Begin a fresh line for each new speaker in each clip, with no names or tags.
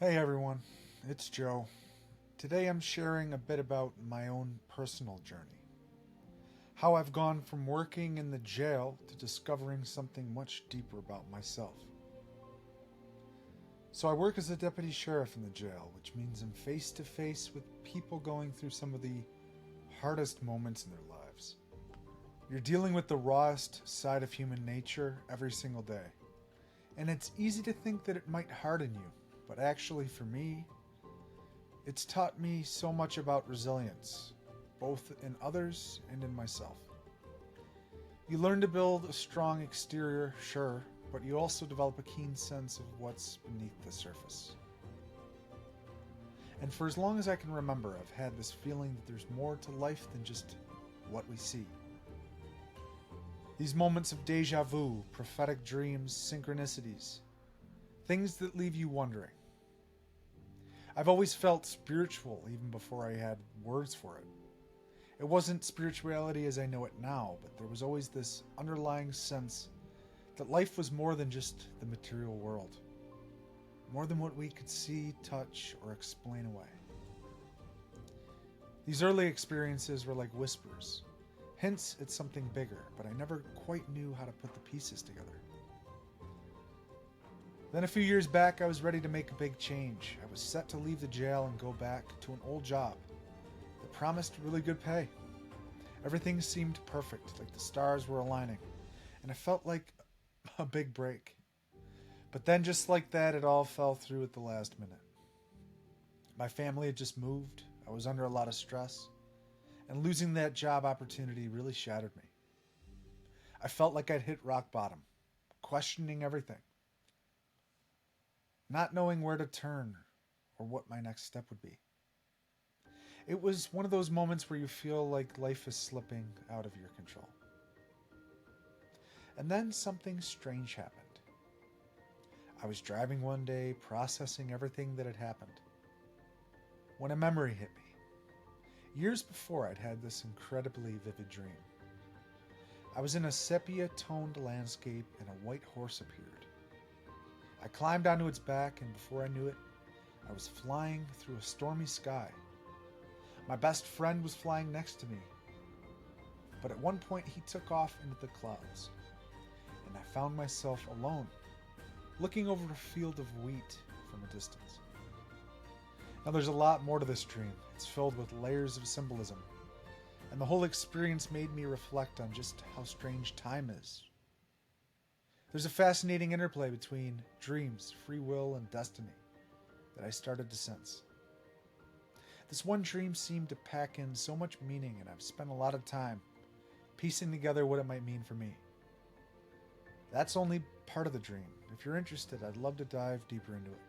Hey everyone, it's Joe. Today I'm sharing a bit about my own personal journey. How I've gone from working in the jail to discovering something much deeper about myself. So I work as a deputy sheriff in the jail, which means I'm face to face with people going through some of the hardest moments in their lives. You're dealing with the rawest side of human nature every single day. And it's easy to think that it might harden you, but actually for me, it's taught me so much about resilience, both in others and in myself. You learn to build a strong exterior, sure, but you also develop a keen sense of what's beneath the surface. And for as long as I can remember, I've had this feeling that there's more to life than just what we see. These moments of déjà vu, prophetic dreams, synchronicities, things that leave you wondering. I've always felt spiritual even before I had words for it. It wasn't spirituality as I know it now, but there was always this underlying sense that life was more than just the material world, more than what we could see, touch, or explain away. These early experiences were like whispers, hints at something bigger, but I never quite knew how to put the pieces together. Then a few years back, I was ready to make a big change. I was set to leave the jail and go back to an old job that promised really good pay. Everything seemed perfect, like the stars were aligning, and it felt like a big break. But then just like that, it all fell through at the last minute. My family had just moved, I was under a lot of stress, and losing that job opportunity really shattered me. I felt like I'd hit rock bottom, questioning everything, not knowing where to turn or what my next step would be. It was one of those moments where you feel like life is slipping out of your control. And then something strange happened. I was driving one day, processing everything that had happened, when a memory hit me. Years before, I'd had this incredibly vivid dream. I was in a sepia-toned landscape and a white horse appeared. I climbed onto its back, and before I knew it, I was flying through a stormy sky. My best friend was flying next to me, but at one point he took off into the clouds, and I found myself alone, looking over a field of wheat from a distance. Now there's a lot more to this dream. It's filled with layers of symbolism, and the whole experience made me reflect on just how strange time is. There's a fascinating interplay between dreams, free will, and destiny that I started to sense. This one dream seemed to pack in so much meaning, and I've spent a lot of time piecing together what it might mean for me. That's only part of the dream. If you're interested, I'd love to dive deeper into it.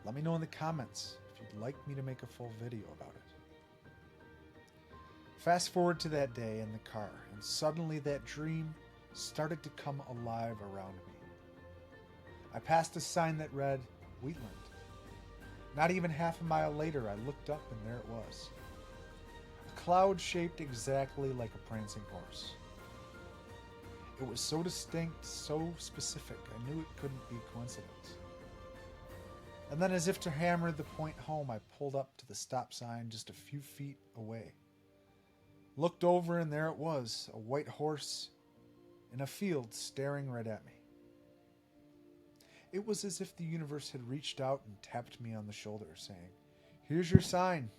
Let me know in the comments if you'd like me to make a full video about it. Fast forward to that day in the car, and suddenly that dream started to come alive around me. I passed a sign that read, Wheatland. Not even half a mile later, I looked up and there it was. A cloud shaped exactly like a prancing horse. It was so distinct, so specific, I knew it couldn't be coincidence. And then as if to hammer the point home, I pulled up to the stop sign just a few feet away. Looked over and there it was, a white horse in a field staring right at me. It was as if the universe had reached out and tapped me on the shoulder, saying, "Here's your sign."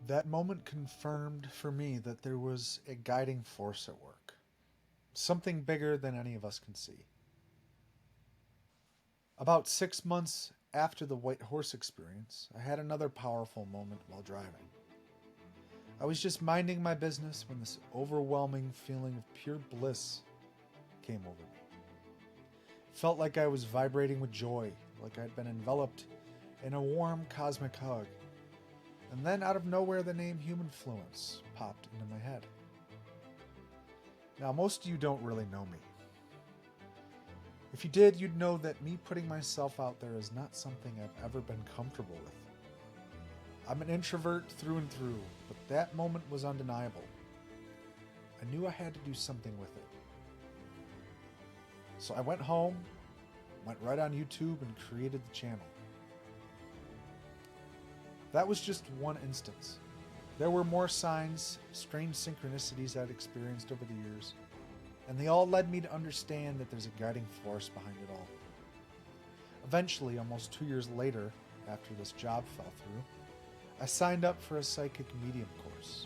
That moment confirmed for me that there was a guiding force at work, something bigger than any of us can see. About 6 months after the white horse experience, I had another powerful moment while driving. I was just minding my business when this overwhelming feeling of pure bliss came over me. Felt like I was vibrating with joy, like I'd been enveloped in a warm cosmic hug. And then out of nowhere the name Humanfluence popped into my head. Now most of you don't really know me. If you did, you'd know that me putting myself out there is not something I've ever been comfortable with. I'm an introvert through and through, but that moment was undeniable. I knew I had to do something with it. So I went home, went right on YouTube and created the channel. That was just one instance. There were more signs, strange synchronicities I'd experienced over the years, and they all led me to understand that there's a guiding force behind it all. Eventually, almost 2 years later, after this job fell through, I signed up for a psychic medium course.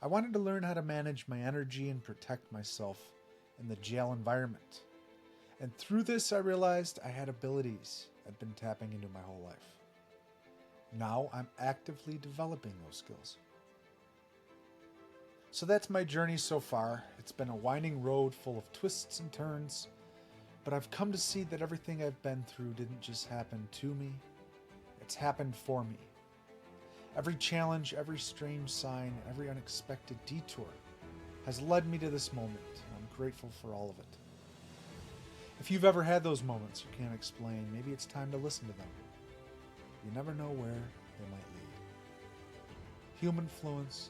I wanted to learn how to manage my energy and protect myself in the jail environment. And through this, I realized I had abilities I'd been tapping into my whole life. Now I'm actively developing those skills. So that's my journey so far. It's been a winding road full of twists and turns, but I've come to see that everything I've been through didn't just happen to me, it's happened for me. Every challenge, every strange sign, every unexpected detour has led me to this moment, and I'm grateful for all of it. If you've ever had those moments you can't explain, maybe it's time to listen to them. You never know where they might lead. Humanfluence